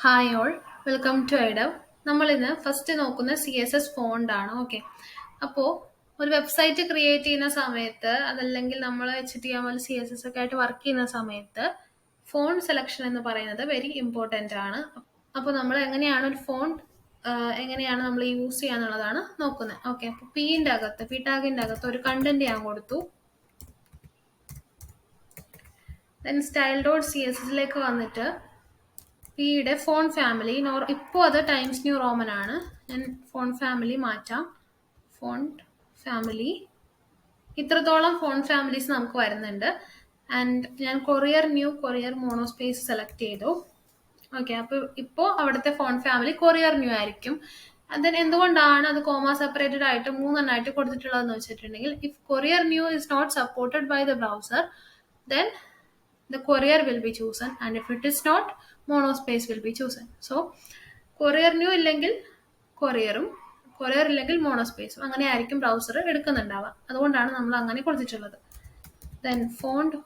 Hi all, welcome to ഐഡവ്. നമ്മളിന്ന് first നോക്കുന്ന CSS ഫോണ്ട് ആണ്. ഓക്കെ, അപ്പോൾ ഒരു വെബ്സൈറ്റ് ക്രിയേറ്റ് ചെയ്യുന്ന സമയത്ത് അതല്ലെങ്കിൽ നമ്മൾ HTML CSS ഒക്കെ ആയിട്ട് വർക്ക് ചെയ്യുന്ന സമയത്ത് ഫോണ്ട് സെലക്ഷൻ എന്ന് പറയുന്നത് വെരി ഇമ്പോർട്ടൻ്റ് ആണ്. അപ്പോൾ നമ്മൾ എങ്ങനെയാണ് ഒരു ഫോണ്ട് എങ്ങനെയാണ് നമ്മൾ യൂസ് ചെയ്യാന്നുള്ളതാണ് നോക്കുന്നത്. ഓക്കെ, അപ്പോൾ പി ടാഗിൻ്റെ അകത്ത് ഒരു കണ്ടന്റ് ഞാൻ കൊടുത്തു. ദെൻ style.cssലേക്ക് വന്നിട്ട് പിയുടെ ഫോൺ ഫാമിലി ഇപ്പോൾ അത് ടൈംസ് ന്യൂ റോമൻ ആണ്. ഞാൻ ഫോൺ ഫാമിലി മാറ്റാം. ഫോണ്ട് ഫാമിലി ഇത്രത്തോളം ഫോൺ ഫാമിലീസ് നമുക്ക് വരുന്നുണ്ട്. ആൻഡ് ഞാൻ കൊറിയർ മോണോസ്പേസ് സെലക്ട് ചെയ്തു. ഓക്കെ, അപ്പോൾ ഇപ്പോൾ അവിടുത്തെ ഫോൺ ഫാമിലി കൊറിയർ ന്യൂ ആയിരിക്കും. അതിന് എന്തുകൊണ്ടാണ് അത് കോമ സെപ്പറേറ്റഡ് ആയിട്ട് മൂന്നെണ്ണമായിട്ട് കൊടുത്തിട്ടുള്ളതെന്ന് വെച്ചിട്ടുണ്ടെങ്കിൽ, if courier new is not supported by the browser, then the courier will be chosen, and if it is not, monospace will be chosen. So courier new ഇല്ലെങ്കിൽ courier ഇല്ലെങ്കിൽ മോണോസ്പേസും അങ്ങനെ ആയിരിക്കും ബ്രൗസർ എടുക്കുന്നുണ്ടാവുക. അതുകൊണ്ടാണ് നമ്മൾ അങ്ങനെ കൊടുത്തിട്ടുള്ളത്. ദെൻ ഫോണ്ട്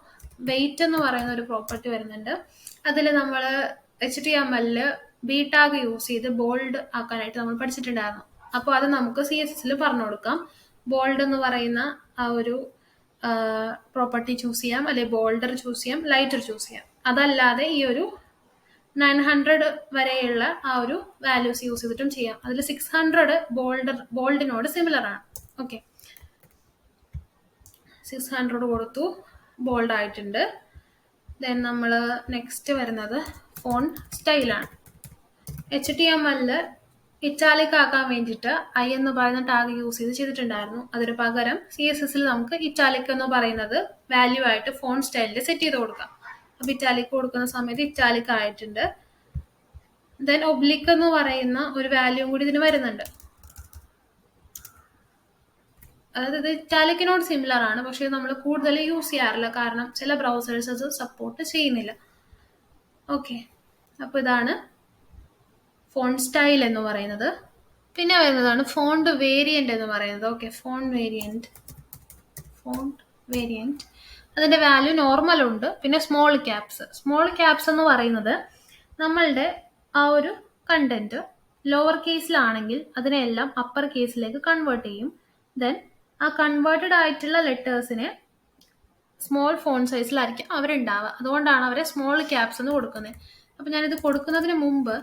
വെയിറ്റ് എന്ന് പറയുന്ന ഒരു പ്രോപ്പർട്ടി വരുന്നുണ്ട്. അതിൽ നമ്മൾ HTML ബി ടാഗ് യൂസ് ചെയ്ത് ബോൾഡ് ആക്കാനായിട്ട് നമ്മൾ പഠിച്ചിട്ടുണ്ടായിരുന്നു. അപ്പോൾ അത് നമുക്ക് CSS പറഞ്ഞു കൊടുക്കാം. ബോൾഡ് എന്ന് പറയുന്ന ആ ഒരു പ്രോപ്പർട്ടി ചൂസ് ചെയ്യാം, അല്ലെങ്കിൽ ബോൾഡർ ചൂസ് ചെയ്യാം, ലൈറ്റർ ചൂസ് ചെയ്യാം. അതല്ലാതെ ഈ ഒരു 900 വരെയുള്ള ആ ഒരു വാല്യൂസ് യൂസ് ചെയ്തിട്ടും ചെയ്യാം. അതിൽ 600 ബോൾഡിനോട് സിമിലർ ആണ്. ഓക്കെ, 600 കൊടുത്തു, ബോൾഡ് ആയിട്ടുണ്ട്. ദെൻ നമ്മൾ നെക്സ്റ്റ് വരുന്നത് ഫോണ്ട് സ്റ്റൈലാണ്. HTML ഇറ്റാലിക് ആക്കാൻ വേണ്ടിയിട്ട് ഐ എന്ന് പറയുന്ന ടാഗ് യൂസ് ചെയ്തിട്ടുണ്ടായിരുന്നു. അതിന് പകരം CSS നമുക്ക് ഇറ്റാലിക് എന്ന് പറയുന്നത് വാല്യൂ ആയിട്ട് ഫോണ്ട് സ്റ്റൈലിൽ സെറ്റ് ചെയ്ത് കൊടുക്കാം. അപ്പോൾ ഇറ്റാലിക് കൊടുക്കുന്ന സമയത്ത് ഇറ്റാലിക് ആയിട്ടുണ്ട്. ദെൻ ഒബ്ലിക്ക് എന്ന് പറയുന്ന ഒരു വാല്യൂ കൂടി ഇതിന് വരുന്നുണ്ട്. അതായത് ഇത് ഇറ്റാലിക്കിനോട് സിമിലർ ആണ്, പക്ഷേ നമ്മൾ കൂടുതൽ യൂസ് ചെയ്യാറില്ല, കാരണം ചില ബ്രൗസേഴ്സ് അത് സപ്പോർട്ട് ചെയ്യുന്നില്ല. ഓക്കെ, അപ്പോൾ ഇതാണ് ഫോണ്ട് സ്റ്റൈൽ എന്ന് പറയുന്നത്. പിന്നെ വരുന്നതാണ് ഫോണ്ട് വേരിയന്റ് എന്ന് പറയുന്നത്. ഓക്കെ, ഫോണ്ട് വേരിയന്റ് അതിന്റെ വാല്യൂ നോർമൽ ഉണ്ട്, പിന്നെ സ്മോൾ ക്യാപ്സ് എന്ന് പറയുന്നത് നമ്മളുടെ ആ ഒരു കണ്ടന്റ് ലോവർ കേസിലാണെങ്കിൽ അതിനെല്ലാം അപ്പർ കേസിലേക്ക് കൺവേർട്ട് ചെയ്യും. ദെൻ ആ കൺവേർട്ടഡ് ആയിട്ടുള്ള ലെറ്റേഴ്സിനെ സ്മോൾ ഫോണ്ട് സൈസിലായിരിക്കും അവരുണ്ടാവുക. അതുകൊണ്ടാണ് അവരെ സ്മോൾ ക്യാപ്സ് എന്ന് കൊടുക്കുന്നത്. അപ്പം ഞാനിത് കൊടുക്കുന്നതിന് മുമ്പ്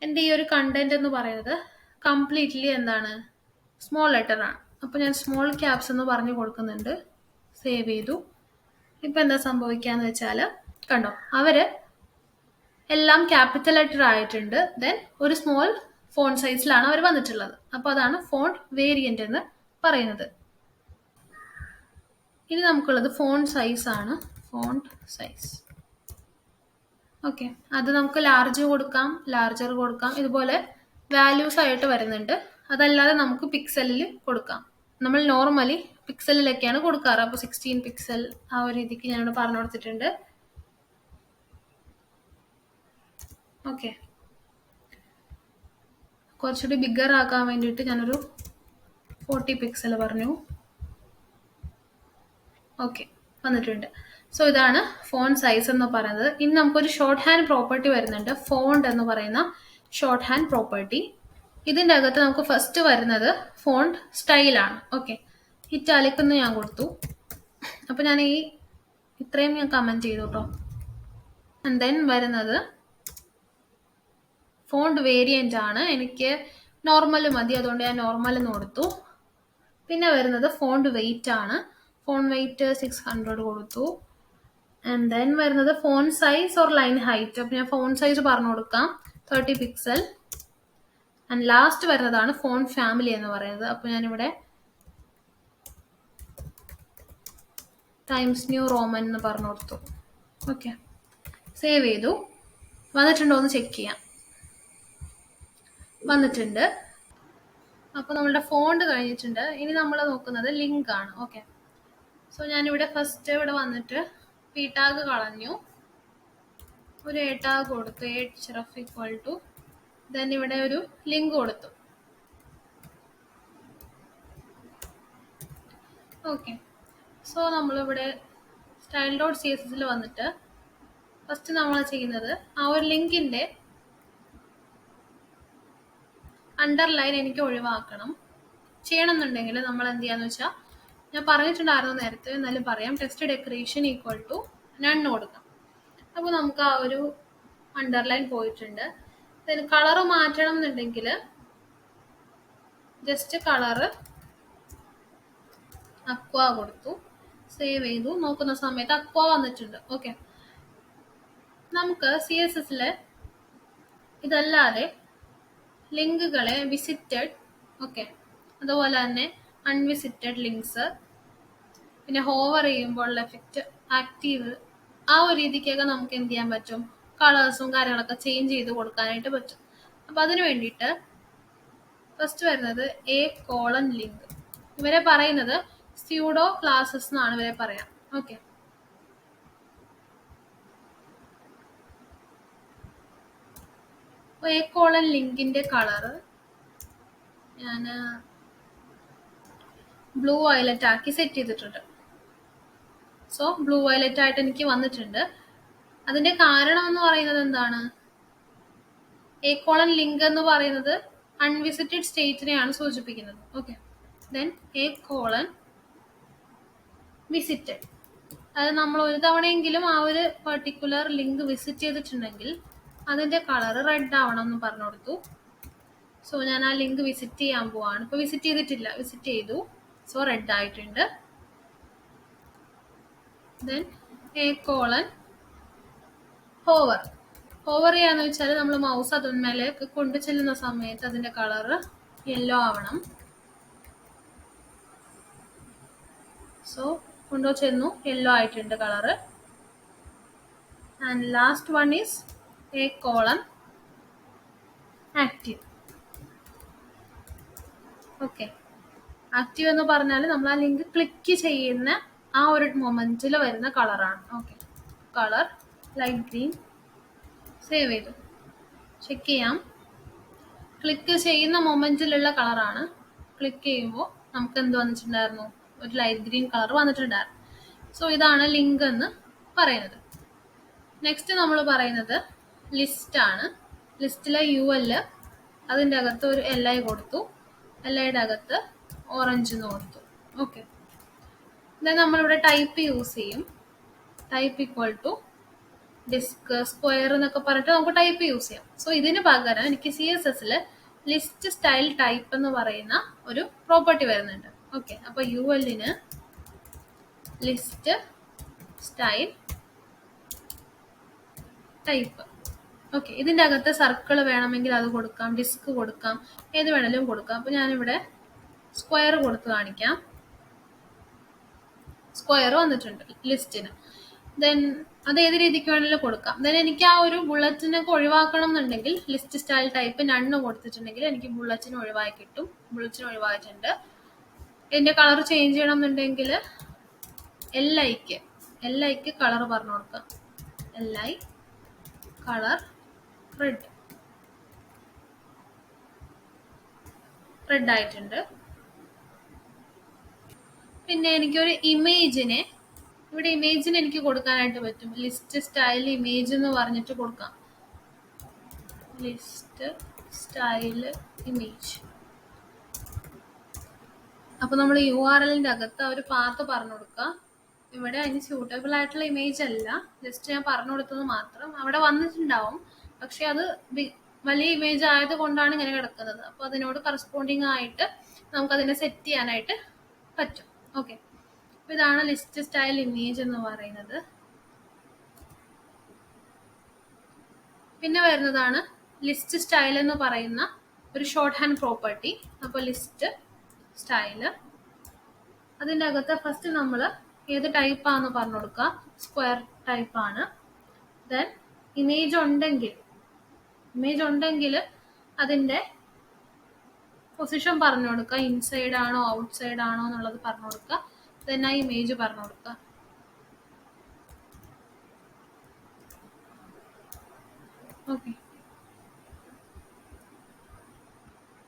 എൻ്റെ ഈ ഒരു കണ്ടന്റ് എന്ന് പറയുന്നത് കംപ്ലീറ്റ്ലി എന്താണ്, സ്മോൾ ലെറ്റർ ആണ്. അപ്പോൾ ഞാൻ സ്മോൾ ക്യാപ്സ് എന്ന് പറഞ്ഞു കൊടുക്കുന്നുണ്ട്. സേവ് ചെയ്തു. ഇപ്പം എന്താ സംഭവിക്കാന്ന് വെച്ചാൽ, കണ്ടോ, അവര് എല്ലാം ക്യാപിറ്റൽ ലെറ്റർ ആയിട്ടുണ്ട്. ദെൻ ഒരു സ്മോൾ ഫോണ്ട് സൈസിലാണ് അവർ വന്നിട്ടുള്ളത്. അപ്പോൾ അതാണ് ഫോണ്ട് വേരിയന്റ് എന്ന് പറയുന്നത്. ഇനി നമുക്കുള്ളത് ഫോണ്ട് സൈസ് ആണ്. ഫോണ്ട് സൈസ്, ഓക്കെ, അത് നമുക്ക് ലാർജർ കൊടുക്കാം. ഇതുപോലെ വാല്യൂസ് ആയിട്ട് വരുന്നുണ്ട്. അതല്ലാതെ നമുക്ക് പിക്സലിൽ കൊടുക്കാം. നമ്മൾ നോർമലി പിക്സലിലൊക്കെയാണ് കൊടുക്കാറ്. അപ്പോൾ 16 പിക്സൽ ആ ഒരു രീതിക്ക് ഞാനിവിടെ പറഞ്ഞു കൊടുത്തിട്ടുണ്ട്. ഓക്കെ, കുറച്ചുകൂടി ബിഗർ ആക്കാൻ വേണ്ടിയിട്ട് ഞാനൊരു 40 പിക്സൽ പറഞ്ഞു. ഓക്കെ, വന്നിട്ടുണ്ട്. സോ ഇതാണ് ഫോണ്ട് സൈസ് എന്ന് പറയുന്നത്. ഇനി നമുക്കൊരു ഷോർട്ട് ഹാൻഡ് പ്രോപ്പർട്ടി വരുന്നുണ്ട്, ഫോണ്ട് എന്ന് പറയുന്ന ഷോർട്ട് ഹാൻഡ് പ്രോപ്പർട്ടി. ഇതിൻ്റെ അകത്ത് നമുക്ക് ഫസ്റ്റ് വരുന്നത് ഫോണ്ട് സ്റ്റൈലാണ്. ഓക്കെ, ഇറ്റാലിക് എന്ന് ഞാൻ കൊടുത്തു. അപ്പോൾ ഞാൻ ഇത്രയും ഞാൻ കമൻറ്റ് ചെയ്തു കേട്ടോ. ആൻഡ് ദെൻ വരുന്നത് ഫോണ്ട് വേരിയന്റ് ആണ്. എനിക്ക് നോർമൽ മതി, അതുകൊണ്ട് ഞാൻ നോർമൽ എന്ന് കൊടുത്തു. പിന്നെ വരുന്നത് ഫോണ്ട് വെയിറ്റ് ആണ്. ഫോണ്ട് വെയിറ്റ് 600 കൊടുത്തു. ആൻഡ് ദെൻ വരുന്നത് font size or line height. അപ്പോൾ ഞാൻ ഫോണ്ട് സൈസ് പറഞ്ഞു കൊടുക്കാം, 30 പിക്സൽ. ആൻഡ് ലാസ്റ്റ് വരുന്നതാണ് ഫോണ്ട് ഫാമിലി എന്ന് പറയുന്നത്. അപ്പോൾ ഞാനിവിടെ ടൈംസ് ന്യൂ റോമൻ എന്ന് പറഞ്ഞു കൊടുത്തു. ഓക്കെ, സേവ് ചെയ്തു. വന്നിട്ടുണ്ടോ എന്ന് ചെക്ക് ചെയ്യാം. വന്നിട്ടുണ്ട്. അപ്പോൾ നമ്മളുടെ ഫോണ്ട് കഴിഞ്ഞിട്ടുണ്ട്. ഇനി നമ്മൾ നോക്കുന്നത് ലിങ്ക് ആണ്. ഓക്കെ, സോ ഞാനിവിടെ ഫസ്റ്റ് ഇവിടെ വന്നിട്ട് പി ടാഗ് കളഞ്ഞു, ഒരു എ ടാഗ് കൊടുത്തു, href = ദെൻ ഇവിടെ ഒരു ലിങ്ക് കൊടുത്തു. ഓക്കെ, സോ നമ്മളിവിടെ style.css വന്നിട്ട് ഫസ്റ്റ് നമ്മൾ ചെയ്യുന്നത് ആ ഒരു ലിങ്കിൻ്റെ അണ്ടർലൈൻ എനിക്ക് ഒഴിവാക്കണം. ചെയ്യണമെന്നുണ്ടെങ്കിൽ നമ്മൾ എന്ത് ചെയ്യാന്ന് വെച്ചാൽ, ഞാൻ പറഞ്ഞിട്ടുണ്ടായിരുന്നു നേരത്തെ, എന്നാലും പറയാം, text decoration equal to none കൊടുക്കാം. അപ്പോൾ നമുക്ക് ആ ഒരു അണ്ടർലൈൻ പോയിട്ടുണ്ട്. കളറ് മാറ്റണം എന്നുണ്ടെങ്കിൽ ജസ്റ്റ് കളറ് അക്വ കൊടുത്തു, സേവ് ചെയ്തു, നോക്കുന്ന സമയത്ത് അക്വ വന്നിട്ടുണ്ട്. ഓക്കെ, നമുക്ക് CSS ഇതല്ലാതെ ലിങ്കുകളെ വിസിറ്റഡ്, ഓക്കെ, അതുപോലെ തന്നെ അൺവിസിറ്റഡ് ലിങ്ക്സ്, പിന്നെ ഹോവർ ചെയ്യുമ്പോൾ എഫക്റ്റ്, ആക്റ്റീവ്, ആ ഒരു രീതിക്കൊക്കെ നമുക്ക് എന്ത് ചെയ്യാൻ പറ്റും, കളേഴ്സും കാര്യങ്ങളൊക്കെ ചേഞ്ച് ചെയ്ത് കൊടുക്കാനായിട്ട് പറ്റും. അപ്പം അതിന് വേണ്ടിയിട്ട് ഫസ്റ്റ് വരുന്നത് ലിങ്ക്. ഇവരെ പറയുന്നത് സ്യൂഡോ ക്ലാസസ് എന്നാണ് ഇവരെ പറയാം. ഓക്കെ, അപ്പോൾ ലിങ്കിന്റെ കളറ് ഞാൻ ബ്ലൂ വയലറ്റ് ആക്കി സെറ്റ് ചെയ്തിട്ടുണ്ട്. സോ ബ്ലൂ വയലറ്റ് ആയിട്ട് എനിക്ക് വന്നിട്ടുണ്ട്. അതിന്റെ കാരണം എന്ന് പറയുന്നത് എന്താണ്, ലിങ്ക് എന്ന് പറയുന്നത് അൺവിസിറ്റഡ് സ്റ്റേറ്റിനെയാണ് സൂചിപ്പിക്കുന്നത്. ഓക്കെ, ദെൻ വിസിറ്റഡ്, അത് നമ്മൾ ഒരു തവണയെങ്കിലും ആ ഒരു പെർട്ടിക്കുലർ ലിങ്ക് വിസിറ്റ് ചെയ്തിട്ടുണ്ടെങ്കിൽ അതിന്റെ കളർ റെഡ് ആവണം എന്ന് പറഞ്ഞു കൊടുത്തു. സോ ഞാൻ ആ ലിങ്ക് വിസിറ്റ് ചെയ്യാൻ പോവാണ്. ഇപ്പൊ വിസിറ്റ് ചെയ്തിട്ടില്ല, വിസിറ്റ് ചെയ്തു, സോ റെഡ് ആയിട്ടുണ്ട്. ദെൻ ഹോവർ ചെയ്യാന്ന് വെച്ചാൽ നമ്മൾ മൗസ് അതിന്മേലേക്ക് കൊണ്ടു ചെല്ലുന്ന സമയത്ത് അതിന്റെ കളറ് യെല്ലോ ആവണം. സോ കൊണ്ടു ചെന്നു, യെല്ലോ ആയിട്ടുണ്ട് colour. And last one is active. Okay, active എന്ന് പറഞ്ഞാൽ നമ്മൾ ആ ലിങ്ക് ക്ലിക്ക് ചെയ്യുന്ന ആ ഒരു മൊമെന്റിൽ വരുന്ന കളറാണ്. Okay, colour light green, save ചെയ്തു, ചെക്ക് ചെയ്യാം. ക്ലിക്ക് ചെയ്യുന്ന മൊമെന്റിലുള്ള കളറാണ്. ക്ലിക്ക് ചെയ്യുമ്പോൾ നമുക്ക് എന്ത് വന്നിട്ടുണ്ടായിരുന്നു, ഒരു ലൈറ്റ് ഗ്രീൻ കളർ വന്നിട്ടുണ്ടായിരുന്നു. സോ ഇതാണ് ലിങ്ക് എന്ന് പറയുന്നത്. നെക്സ്റ്റ് നമ്മൾ പറയുന്നത് ലിസ്റ്റ് ആണ്. ലിസ്റ്റിലെ UL, അതിൻ്റെ അകത്ത് ഒരു LI കൊടുത്തു, LIയുടെ അകത്ത് ഓറഞ്ച് എന്ന് കൊടുത്തു. ഓക്കെ, ദെൻ നമ്മളിവിടെ ടൈപ്പ് യൂസ് ചെയ്യും. Type equal to disc square എന്നൊക്കെ പറഞ്ഞിട്ട് നമുക്ക് ടൈപ്പ് യൂസ് ചെയ്യാം. സോ ഇതിന് പകരം എനിക്ക് CSS ലിസ്റ്റ് സ്റ്റൈൽ ടൈപ്പ് എന്ന് പറയുന്ന ഒരു പ്രോപ്പർട്ടി വരുന്നുണ്ട്. ഓക്കെ, അപ്പൊ ULന് ലിസ്റ്റ് സ്റ്റൈൽ ടൈപ്പ്. ഓക്കെ, ഇതിൻ്റെ അകത്ത് സർക്കിൾ വേണമെങ്കിൽ അത് കൊടുക്കാം, ഡിസ്ക് കൊടുക്കാം, ഏത് വേണമെങ്കിലും കൊടുക്കാം. അപ്പൊ ഞാനിവിടെ സ്ക്വയർ കൊടുത്ത് കാണിക്കാം. സ്ക്വയർ വന്നിട്ടുണ്ട് ലിസ്റ്റിന്. ദെൻ അത് ഏത് രീതിക്ക് വേണമെങ്കിലും കൊടുക്കാം. ദെൻ എനിക്ക് ആ ഒരു ബുള്ളറ്റിനൊക്കെ ഒഴിവാക്കണം എന്നുണ്ടെങ്കിൽ ലിസ്റ്റ് സ്റ്റൈൽ ടൈപ്പ് നണ്ണ് കൊടുത്തിട്ടുണ്ടെങ്കിൽ എനിക്ക് ബുള്ളറ്റിന് ഒഴിവായി കിട്ടും. ബുള്ളറ്റിന് ഒഴിവായിട്ടുണ്ട്. ഇതിന്റെ കളർ ചേഞ്ച് ചെയ്യണം എന്നുണ്ടെങ്കിൽ LIക്ക് കളർ പറഞ്ഞു കൊടുക്കാം. LI കളർ റെഡ് ആയിട്ടുണ്ട്. പിന്നെ എനിക്കൊരു ഇമേജിനെ, ഇവിടെ ഇമേജിന് എനിക്ക് കൊടുക്കാനായിട്ട് പറ്റും. ലിസ്റ്റ് സ്റ്റൈൽ ഇമേജ് എന്ന് പറഞ്ഞിട്ട് കൊടുക്കാം. List style image. അപ്പൊ നമ്മൾ URLന്റെ അകത്ത് ഒരു പാത്ത് പറഞ്ഞു കൊടുക്കുക. ഇവിടെ അതിന് സ്യൂട്ടബിൾ ആയിട്ടുള്ള ഇമേജ് അല്ല, ജസ്റ്റ് ഞാൻ പറഞ്ഞു കൊടുത്തത് മാത്രം. അവിടെ വന്നിട്ടുണ്ടാവും, പക്ഷെ അത് വലിയ ഇമേജ് ആയത് കൊണ്ടാണ് ഇങ്ങനെ കിടക്കുന്നത്. അപ്പൊ അതിനോട് കറസ്പോണ്ടിങ് ആയിട്ട് നമുക്ക് അതിനെ സെറ്റ് ചെയ്യാനായിട്ട് പറ്റും. ഓക്കെ, അപ്പൊ ഇതാണ് ലിസ്റ്റ് സ്റ്റൈൽ ഇമേജ് എന്ന് പറയുന്നത്. പിന്നെ വരുന്നതാണ് ലിസ്റ്റ് സ്റ്റൈൽ എന്ന് പറയുന്ന ഒരു ഷോർട്ട് ഹാൻഡ് പ്രോപ്പർട്ടി. അപ്പോൾ ലിസ്റ്റ് സ്റ്റൈല്, അതിൻ്റെ അകത്ത് ഫസ്റ്റ് നമ്മൾ ഏത് ടൈപ്പാന്ന് പറഞ്ഞു കൊടുക്കുക. സ്ക്വയർ ടൈപ്പാണ്. ദെൻ ഇമേജ് ഉണ്ടെങ്കിൽ അതിൻ്റെ പൊസിഷൻ പറഞ്ഞു കൊടുക്കുക. ഇൻസൈഡ് ആണോ ഔട്ട് സൈഡ് ആണോ എന്നുള്ളത് പറഞ്ഞു കൊടുക്കുക. ദെൻ ആ ഇമേജ് പറഞ്ഞു കൊടുക്കുക. ഓക്കെ,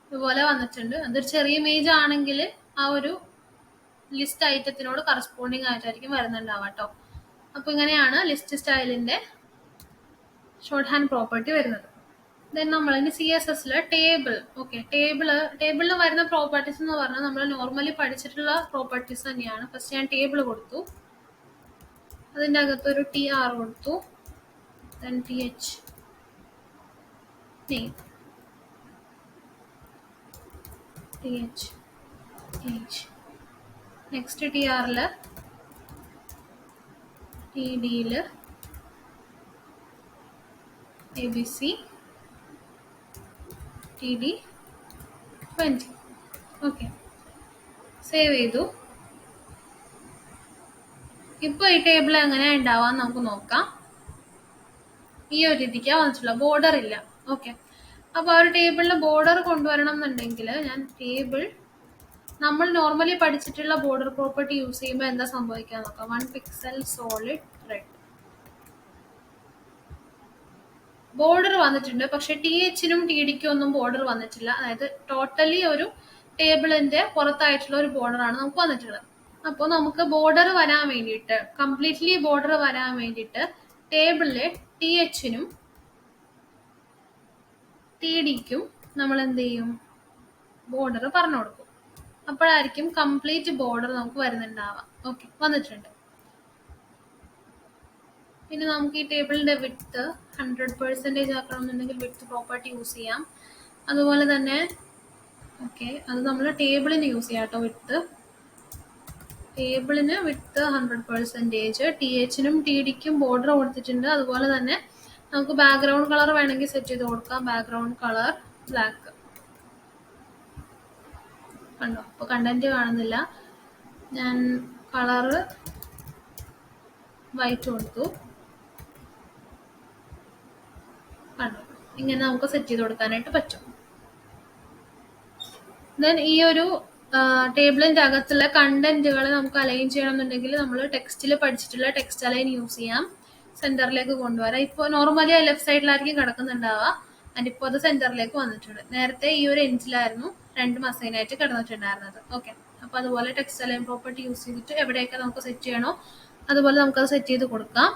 ഇതുപോലെ വന്നിട്ടുണ്ട്. അതൊരു ചെറിയ ഇമേജ് ആണെങ്കിൽ ആ ഒരു ലിസ്റ്റ് ഐറ്റത്തിനോട് കറസ്പോണ്ടിങ് ആയിട്ടായിരിക്കും വരുന്നുണ്ടാവുക കേട്ടോ. അപ്പൊ ഇങ്ങനെയാണ് ലിസ്റ്റ് സ്റ്റൈലിന്റെ ഷോർട്ട് ഹാൻഡ് പ്രോപ്പർട്ടി വരുന്നത്. ദെൻ നമ്മൾ ഇനി CSS ടേബിൾ. ഓക്കെ, ടേബിളിൽ വരുന്ന പ്രോപ്പർട്ടീസ് എന്ന് പറഞ്ഞാൽ നമ്മൾ നോർമലി പഠിച്ചിട്ടുള്ള പ്രോപ്പർട്ടീസ് തന്നെയാണ്. ഫസ്റ്റ് ഞാൻ ടേബിൾ കൊടുത്തു, അതിൻ്റെ അകത്തൊരു TR കൊടുത്തു, then TH name, TH age, next TRൽ TDയിൽ ABC, TD 20. ഓക്കെ, സേവ് ചെയ്തു. ഇപ്പോൾ ഈ ടേബിൾ എങ്ങനെയാണ് ഉണ്ടാവാൻ നമുക്ക് നോക്കാം. ഈ ഒരു രീതിക്കാണ് വന്നിട്ടുള്ള, ബോർഡർ ഇല്ല. ഓക്കെ, അപ്പോൾ ആ ഒരു ടേബിളിൽ ബോർഡർ കൊണ്ടുവരണം എന്നുണ്ടെങ്കിൽ ഞാൻ ടേബിൾ നമ്മൾ നോർമലി പഠിച്ചിട്ടുള്ള ബോർഡർ പ്രോപ്പർട്ടി യൂസ് ചെയ്യുമ്പോൾ എന്താ സംഭവിക്കാൻ നോക്കാം. 1 പിക്സൽ സോളിഡ് റെഡ് ബോർഡർ വന്നിട്ടുണ്ട്, പക്ഷെ THനും TDക്കും ഒന്നും ബോർഡർ വന്നിട്ടില്ല. അതായത് ടോട്ടലി ഒരു ടേബിളിന്റെ പുറത്തായിട്ടുള്ള ഒരു ബോർഡറാണ് നമുക്ക് വന്നിട്ടുള്ളത്. അപ്പോൾ നമുക്ക് ബോർഡർ വരാൻ വേണ്ടിയിട്ട്, കംപ്ലീറ്റ്ലി ബോർഡർ വരാൻ വേണ്ടിയിട്ട് ടേബിളിലെ THനും TDക്കും നമ്മൾ എന്ത് ചെയ്യും, ബോർഡർ പറഞ്ഞു കൊടുക്കും. അപ്പോഴായിരിക്കും കംപ്ലീറ്റ് ബോർഡർ നമുക്ക് വരുന്നുണ്ടാവാം. ഓക്കെ, വന്നിട്ടുണ്ട്. പിന്നെ നമുക്ക് ഈ ടേബിളിന്റെ വിഡ്ത്ത് 100% ആക്കണമെന്നുണ്ടെങ്കിൽ വിഡ്ത്ത് പ്രോപ്പർട്ടി യൂസ് ചെയ്യാം. അതുപോലെ തന്നെ ഓക്കെ, അത് നമ്മൾ ടേബിളിന് യൂസ് ചെയ്യാം കേട്ടോ. ടേബിളിന് വിഡ്ത്ത് 100%, THനും TDക്കും ബോർഡർ കൊടുത്തിട്ടുണ്ട്. അതുപോലെ തന്നെ നമുക്ക് ബാക്ക്ഗ്രൗണ്ട് കളർ വേണമെങ്കിൽ സെറ്റ് ചെയ്ത് കൊടുക്കാം. Background colour black. കണ്ടോ, അപ്പോൾ കണ്ടന്റ് കാണുന്നില്ല, ഞാൻ കളറ് വൈറ്റ് കൊടുത്തു. കണ്ടോ, ഇങ്ങനെ നമുക്ക് സെറ്റ് ചെയ്ത് കൊടുക്കാനായിട്ട് പറ്റും. ദെൻ ഈ ഒരു ടേബിളിന്റെ അകത്തുള്ള കണ്ടന്റുകൾ നമുക്ക് അലൈൻ ചെയ്യണമെന്നുണ്ടെങ്കിൽ നമ്മൾ ടെക്സ്റ്റിൽ പഠിച്ചിട്ടുള്ള ടെക്സ്റ്റ് അലൈൻ യൂസ് ചെയ്യാം. സെന്ററിലേക്ക് കൊണ്ടുവരാം. ഇപ്പോൾ നോർമലി ലെഫ്റ്റ് സൈഡിലായിരിക്കും കിടക്കുന്നുണ്ടാവുക, ആൻഡ് ഇപ്പോൾ അത് സെന്ററിലേക്ക് വന്നിട്ടുണ്ട്. നേരത്തെ ഈ ഒരു എൻഡിലായിരുന്നു രണ്ടും അസൈനായിട്ട് കിടന്നിട്ടുണ്ടായിരുന്നത്. ഓക്കെ, അപ്പോൾ അതുപോലെ ടെക്സ്റ്റ് അലൈൻ പ്രോപ്പർട്ടി യൂസ് ചെയ്തിട്ട് എവിടെയൊക്കെ നമുക്ക് സെറ്റ് ചെയ്യണോ അതുപോലെ നമുക്കത് സെറ്റ് ചെയ്ത് കൊടുക്കാം.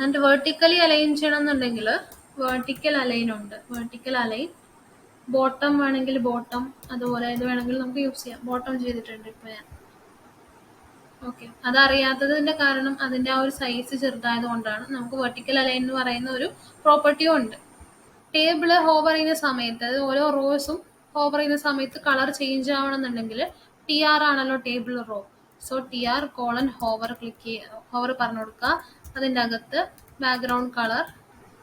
ആൻഡ് വെർട്ടിക്കലി അലൈൻ ചെയ്യണം എന്നുണ്ടെങ്കിൽ വെർട്ടിക്കൽ അലൈൻ ഉണ്ട്. വെർട്ടിക്കൽ അലൈൻ ബോട്ടം വേണമെങ്കിൽ ബോട്ടം, അതുപോലെ ഇത് വേണമെങ്കിൽ നമുക്ക് യൂസ് ചെയ്യാം. ബോട്ടം ചെയ്തിട്ടുണ്ട് ഇപ്പോൾ ഞാൻ. ഓക്കെ, അതറിയാത്തതിന്റെ കാരണം അതിന്റെ ആ ഒരു സൈസ് ചെറുതായത് കൊണ്ടാണ്. നമുക്ക് വെർട്ടിക്കൽ അലൈൻ എന്ന് പറയുന്ന ഒരു പ്രോപ്പർട്ടിയും ഉണ്ട്. ടേബിള് ഹോവർ ചെയ്യുന്ന സമയത്ത്, അതായത് ഓരോ റോസും ഹോവർ ചെയ്യുന്ന സമയത്ത് കളർ ചേഞ്ച് ആവണമെന്നുണ്ടെങ്കിൽ TR ആണല്ലോ table row. So TR hover click ചെയ്യുക, ഹോവർ പറഞ്ഞു കൊടുക്കുക. അതിൻ്റെ അകത്ത് ബാക്ക്ഗ്രൗണ്ട് കളർ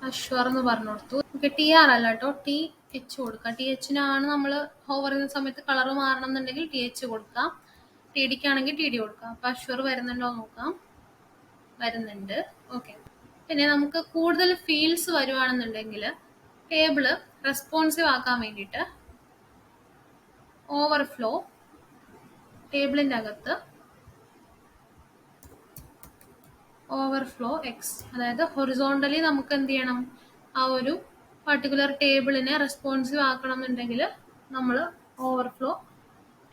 അഷ്വർ എന്ന് പറഞ്ഞു കൊടുത്തു. ഓക്കെ, TR അല്ല കേട്ടോ, TH കൊടുക്കുക. THനാണ് നമ്മൾ ഹോവർ ചെയ്യുന്ന സമയത്ത് കളർ മാറണം എന്നുണ്ടെങ്കിൽ TH കൊടുക്കാം. TDക്കാണെങ്കിൽ TD കൊടുക്കാം. അപ്പോൾ അഷ്വർ വരുന്നുണ്ടോ നോക്കാം, വരുന്നുണ്ട്. ഓക്കെ, പിന്നെ നമുക്ക് കൂടുതൽ ഫീൽഡ്സ് വരുവാണെന്നുണ്ടെങ്കിൽ ടേബിള് റെസ്പോൺസീവ് ആക്കാൻ വേണ്ടിയിട്ട് ഓവർഫ്ലോ ടേബിളിൻ്റെ അകത്ത് ഓവർഫ്ലോ X, അതായത് ഹൊറിസോണ്ടലി നമുക്ക് എന്ത് ചെയ്യണം, ആ ഒരു പർട്ടിക്കുലർ ടേബിളിനെ റെസ്പോൺസീവ് ആക്കണം എന്നുണ്ടെങ്കിൽ നമ്മൾ ഓവർഫ്ലോ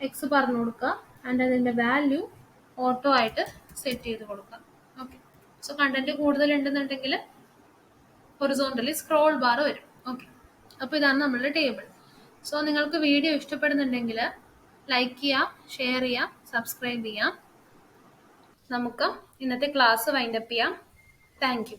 X പറഞ്ഞു കൊടുക്കുക. ആൻഡ് അതിൻ്റെ വാല്യൂ ഓട്ടോ ആയിട്ട് സെറ്റ് ചെയ്ത് കൊടുക്കുക. ഓക്കെ, സോ കണ്ടന്റ് കൂടുതലുണ്ടെന്നുണ്ടെങ്കിൽ ഹൊറിസോണ്ടലി സ്ക്രോൾ ബാർ വരും. ഓക്കെ, അപ്പോൾ ഇതാണ് നമ്മളുടെ ടേബിൾ. സോ നിങ്ങൾക്ക് വീഡിയോ ഇഷ്ടപ്പെടുന്നുണ്ടെങ്കിൽ ലൈക്ക് ചെയ്യാം, ഷെയർ ചെയ്യാം, സബ്സ്ക്രൈബ് ചെയ്യാം. നമുക്ക് ഇന്നത്തെ ക്ലാസ് വൈൻഡപ്പ് ചെയ്യാം. Thank U.